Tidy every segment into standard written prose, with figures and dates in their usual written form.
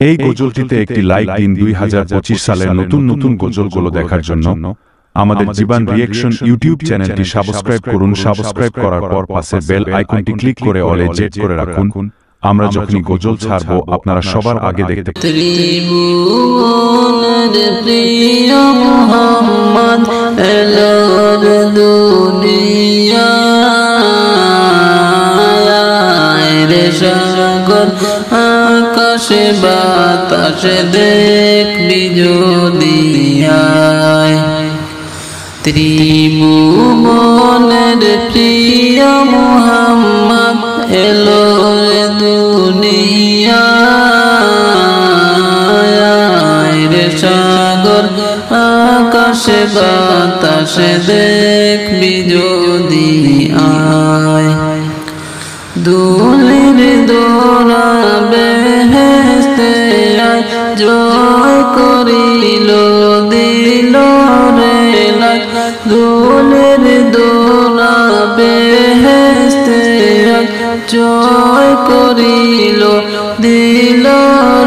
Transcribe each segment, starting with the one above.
এই গজলটিতে একটি লাইক দিন। 2025 সালের নতুন নতুন গজলগুলো দেখার জন্য আমাদের জীবন রিঅ্যাকশন ইউটিউব চ্যানেলটি সাবস্ক্রাইব করুন। সাবস্ক্রাইব করার পর পাশের বেল আইকনটি ক্লিক করে অলে জেট করে রাখুন। আমরা যখনই গজল ছাড়বো আপনারা সবার আগে দেখতে ত্রিভুবনের প্রিয় মুহাম্মদ এলোর দুনিয়ায় রে সাগর আকাশে বাতাসে দেখবি যদি আয়। ত্রিভুবনের প্রিয় মুহাম্মদ এলোর দুনিয়ায় রে সাগর আকাশে বাতাসে দেখবি যদি আয়। দুলির দোলা বেহেশতে আয় জয় করিল দিল রে লাগ। দুলির দোলা বেহেশতে আয় জয় করিল দিল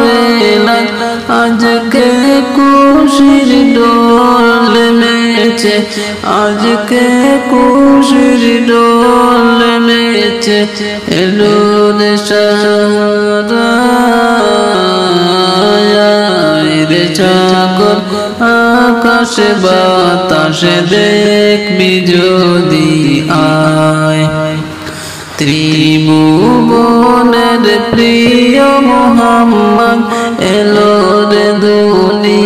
রে লাগ। আজকে খুশির ডোল মেছে, আজকে খুশির ডোল মেছে এলো রে রে সাগর আকাশে বাতাসে দেখবি যদি আয়। ত্রিভুবনের প্রিয় মুহাম্মদ এলোর দুনিয়ায়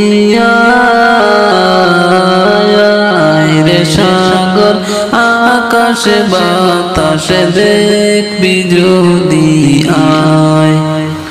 রে সাগর আকাশে বাতাসে দেখবি যদি আয়।